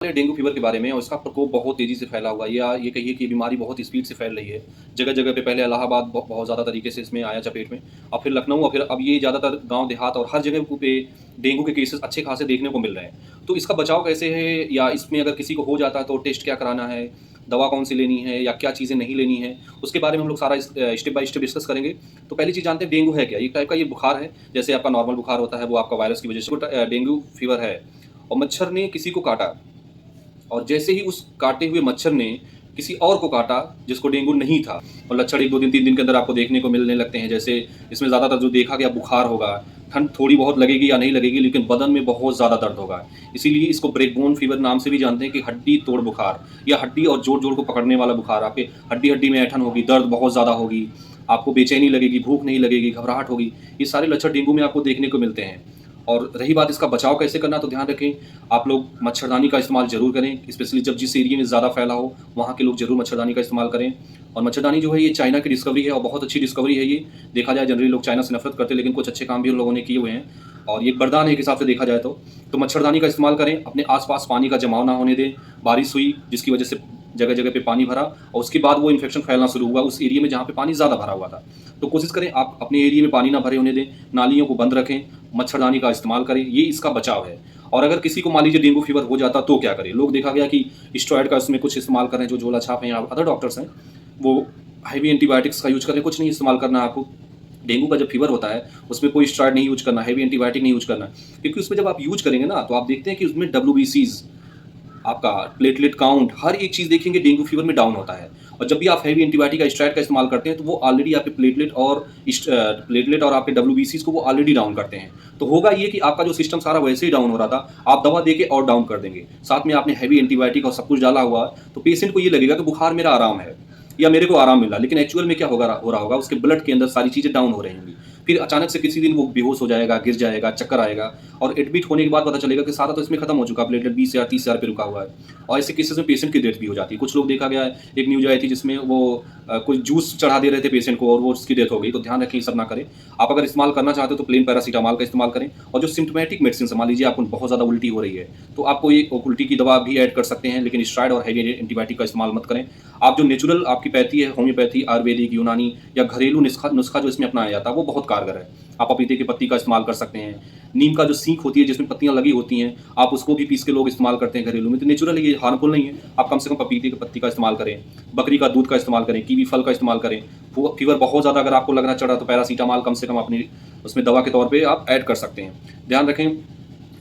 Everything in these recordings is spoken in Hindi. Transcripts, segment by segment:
डेंगू फीवर के बारे में और इसका प्रकोप बहुत तेज़ी से फैला हुआ है या ये कहिए कि बीमारी बहुत स्पीड से फैल रही है। जगह-जगह पे पहले इलाहाबाद बहुत ज़्यादा तरीके से इसमें आया चपेट में, अब फिर लखनऊ और फिर अब ये ज़्यादातर गाँव देहात और हर जगह पे डेंगू के केसेज़ अच्छे खासे देखने को मिल रहे हैं। तो इसका बचाव कैसे है या इसमें अगर किसी को हो जाता है तो टेस्ट क्या कराना है, दवा कौन-सी लेनी है या क्या चीज़ें नहीं लेनी है, उसके बारे में हम लोग सारा स्टेप बाय स्टेप डिस्कस करेंगे। तो पहली चीज़ जानते हैं डेंगू है क्या? एक टाइप का ये बुखार है, जैसे आपका नॉर्मल बुखार होता है वो आपका वायरस की वजह से डेंगू फीवर है और मच्छर ने किसी को काटा और जैसे ही उस काटे हुए मच्छर ने किसी और को काटा जिसको डेंगू नहीं था और लक्षण 1-2 दिन 3 दिन के अंदर आपको देखने को मिलने लगते हैं। जैसे इसमें ज़्यादातर जो देखा गया बुखार होगा, ठंड थोड़ी बहुत लगेगी या नहीं लगेगी लेकिन बदन में बहुत ज़्यादा दर्द होगा। इसीलिए इसको ब्रेकबोन फीवर नाम से भी जानते हैं कि हड्डी तोड़ बुखार या हड्डी और जोड़-जोड़ को पकड़ने वाला बुखार। आपके हड्डी-हड्डी में ऐंठन होगी, दर्द बहुत ज़्यादा होगी, आपको बेचैनी लगेगी, भूख नहीं लगेगी, घबराहट होगी। ये सारे लक्षण डेंगू में आपको देखने को मिलते हैं। और रही बात इसका बचाव कैसे करना, तो ध्यान रखें आप लोग मच्छरदानी का इस्तेमाल ज़रूर करें, स्पेशली जब जिस एरिया में ज़्यादा फैला हो वहाँ के लोग ज़रूर मच्छरदानी का इस्तेमाल करें। और मच्छरदानी जो है ये चाइना की डिस्कवरी है और बहुत अच्छी डिस्कवरी है ये। देखा जाए जनरली लोग चाइना से नफ़रत करते हैं लेकिन कुछ अच्छे काम भी उन लोगों ने किए हुए हैं और ये एक वरदान है एक हिसाब से देखा जाए तो। तो मच्छरदानी का इस्तेमाल करें, अपने आस-पास पानी का जमाव ना होने दें। बारिश हुई जिसकी वजह से जगह-जगह पे पानी भरा और उसके बाद वो इन्फेक्शन फैलना शुरू हुआ उस एरिया में जहाँ पे पानी ज़्यादा भरा हुआ था। तो कोशिश करें आप अपने एरिया में पानी ना भरे होने दें, नालियों को बंद रखें, मच्छरदानी का इस्तेमाल करें, ये इसका बचाव है। और अगर किसी को मान लीजिए डेंगू फीवर हो जाता तो क्या करें? लोग देखा गया कि स्टेरॉइड का इसमें कुछ इस्तेमाल कर रहे हैं, जो झोला छाप हैं या अदर डॉक्टर्स हैं, वो हेवी एंटीबायोटिक्स का यूज़ कर रहे हैं, कुछ नहीं इस्तेमाल करना है आपको। डेंगू का जब फीवर होता है, उसमें कोई स्टेरॉइड नहीं यूज़ करना, हेवी एंटीबायोटिक नहीं यूज़ करना, क्योंकि उसमें जब आप यूज़ करेंगे ना, तो आप देखते हैं कि उसमें डब्ल्यूबीसीज़ आपका प्लेटलेट काउंट हर एक चीज़ देखेंगे डेंगू फीवर में डाउन होता है और जब भी आप हेवी एंटीबायोटिक का स्टेरॉइड का इस्तेमाल करते हैं तो वो ऑलरेडी आपके प्लेटलेट और आपके डब्ल्यूबीसीज़ को वो ऑलरेडी डाउन करते हैं। तो होगा ये कि आपका जो सिस्टम सारा वैसे ही डाउन हो रहा था, आप दवा देके और डाउन कर देंगे। साथ में आपने हेवी एंटीबायोटिक और सब कुछ डाला हुआ, तो पेशेंट को ये लगेगा कि बुखार मेरा आराम है या मेरे को आराम मिला, लेकिन एक्चुअल में क्या हो रहा होगा, उसके ब्लड के अंदर सारी चीज़ें डाउन हो रही होंगी। फिर अचानक से किसी दिन वो बेहोश हो जाएगा, गिर जाएगा, चक्कर आएगा और एडमिट होने के बाद पता चलेगा कि सारा तो इसमें खत्म हो चुका, प्लेटलेट 20,000 30,000 पे रुका हुआ है और ऐसे केसेस में पेशेंट की डेथ भी हो जाती है। कुछ लोग देखा गया है, एक न्यूज़ आई थी जिसमें वो कोई जूस चढ़ा दे रहे थे पेशेंट को और वो उसकी डेथ हो गई। तो ध्यान रखें ये सब ना करें। आप अगर इस्तेमाल करना चाहते हो तो प्लेन पैरासिटामॉल का इस्तेमाल करें और जो सिम्प्टोमेटिक मेडिसिन मान लीजिए आपको बहुत ज़्यादा उल्टी हो रही है, तो आपको ये उल्टी की दवा भी ऐड कर सकते हैं, लेकिन स्टेरॉइड और हेवी एंटीबायोटिक का इस्तेमाल मत करें। आप जो नेचुरल आपकी पैथी है, होम्योपैथी, आयुर्वेदिक, यूनानी या घरेलू नुस्खा जो इसमें अपनाया जाता है, वो बहुत कारगर है। आप पपीते की पत्ती का इस्तेमाल कर सकते हैं, नीम का जो सीख होती है जिसमें पत्तियाँ लगी होती हैं, आप उसको भी पीस के लोग इस्तेमाल करते हैं घरेलू में, तो नेचुरल है, ये हार्मफुल नहीं है। आप कम से कम पपीते की पत्ती का इस्तेमाल करें, बकरी का दूध का इस्तेमाल करें, कीवी फल का इस्तेमाल करें। फीवर बहुत ज़्यादा अगर आपको लगना चढ़ा तो पैरासीटामॉल कम से कम अपनी उसमें दवा के तौर पे आप ऐड कर सकते हैं। ध्यान रखें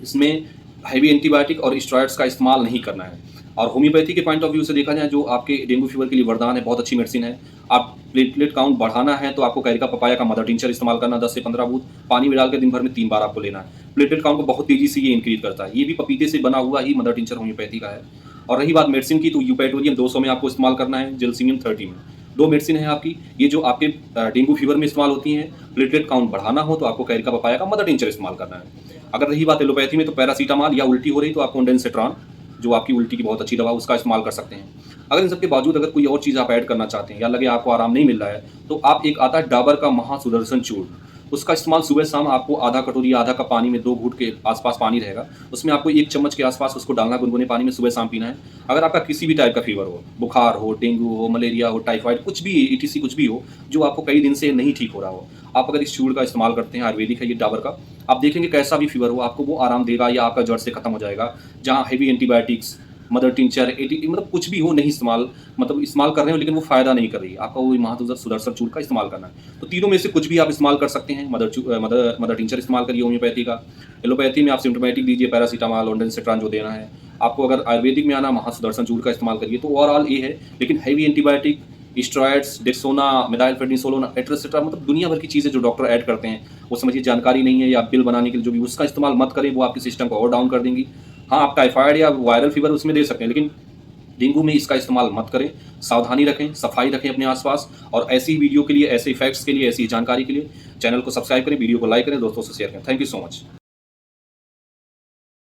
इसमें हेवी एंटीबायोटिक और स्टेरॉइड्स का इस्तेमाल नहीं करना है। और होम्योपैथी के पॉइंट ऑफ व्यू से देखा जाए, जो आपके डेंगू फीवर के लिए वरदान है, बहुत अच्छी मेडिसिन है। आप प्लेटलेट काउंट बढ़ाना है तो आपको कैरिका पपाया का मदर टिंचर इस्तेमाल करना, 10 से 15 बूंद पानी में डाल के दिन भर में 3 बार आपको लेना है। प्लेटलेट काउंट को बहुत तेज़ी से ये इंक्रीज करता है। ये भी पपीते से बना हुआ ही मदर टिंचर होम्योपैथी का है। और रही बात मेडिसिन की, तो यूपेटोरियम 200 में आपको इस्तेमाल करना है, जेलसिनियम 30 में। 2 मेडिसिन है आपकी, ये जो आपके डेंगू फीवर में इस्तेमाल होती हैं। प्लेटलेट काउंट बढ़ाना हो तो आपको कैरिका पपाया का मदर टिंचर इस्तेमाल करना है। अगर रही बात एलोपैथी में, तो पैरासीटामॉल या उल्टी हो रही तो आपको ओंडेंसेट्रॉन, जो आपकी उल्टी की बहुत अच्छी दवा, उसका इस्तेमाल कर सकते हैं। अगर इन सब के बावजूद अगर कोई और चीज़ आप ऐड करना चाहते हैं या लगे आपको आराम नहीं मिल रहा है, तो आप एक आता है डाबर का महासुदर्शन चूर्ण, उसका इस्तेमाल सुबह शाम आपको आधा कटोरी या आधा कप पानी में 2 घूंट के आसपास पानी रहेगा, उसमें आपको 1 चम्मच के आसपास उसको डालना, गुनगुने पानी में सुबह शाम पीना है। अगर आपका किसी भी टाइप का फीवर हो, बुखार हो, डेंगू हो, मलेरिया हो, टाइफाइड, कुछ भी ईटीसी कुछ भी हो, जो आपको कई दिन से नहीं ठीक हो रहा हो, आप अगर इस चूर्ण का इस्तेमाल करते हैं, आयुर्वेदिक है ये डाबर का, आप देखेंगे कैसा भी फीवर हो आपको वो आराम देगा या आपका जड़ से खत्म हो जाएगा। जहाँ हेवी एंटीबायोटिक्स, मदर टिंचर, मतलब कुछ भी हो नहीं इस्तेमाल, मतलब इस्तेमाल कर रहे हो लेकिन वो फ़ायदा नहीं कर रही है, आपका वो महासुदर्शन चूर्ण का इस्तेमाल करना है। तो तीनों में से कुछ भी आप इस्तेमाल कर सकते हैं। मदर टिंचर इस्तेमाल करिए होम्योपैथी का, एलोपैथी में आप सिम्प्टोमेटिक दीजिए पैरासीटामॉल, ओंडेंसेट्रॉन जो देना है आपको। अगर आयुर्वेदिक में आना, महासुदर्शन चूर्ण का इस्तेमाल करिए। तो ओवरऑल ये है, लेकिन heavy antibiotic, steroids, Dexona, methylprednisolone, etcetera, मतलब दुनिया भर की चीज़ें जो डॉक्टर ऐड करते हैं, वो समझिए जानकारी नहीं है या बिल बनाने के लिए जो भी, उसका इस्तेमाल मत करें, वो आपके सिस्टम को और डाउन कर देंगी। हाँ, आप टाइफाइड या वायरल फीवर उसमें दे सकते हैं, लेकिन डेंगू में इसका इस्तेमाल मत करें। सावधानी रखें, सफाई रखें अपने आसपास और ऐसी ही वीडियो के लिए, ऐसे फैक्ट्स के लिए, ऐसी जानकारी के लिए चैनल को सब्सक्राइब करें, वीडियो को लाइक करें, दोस्तों से शेयर करें। Thank you so much.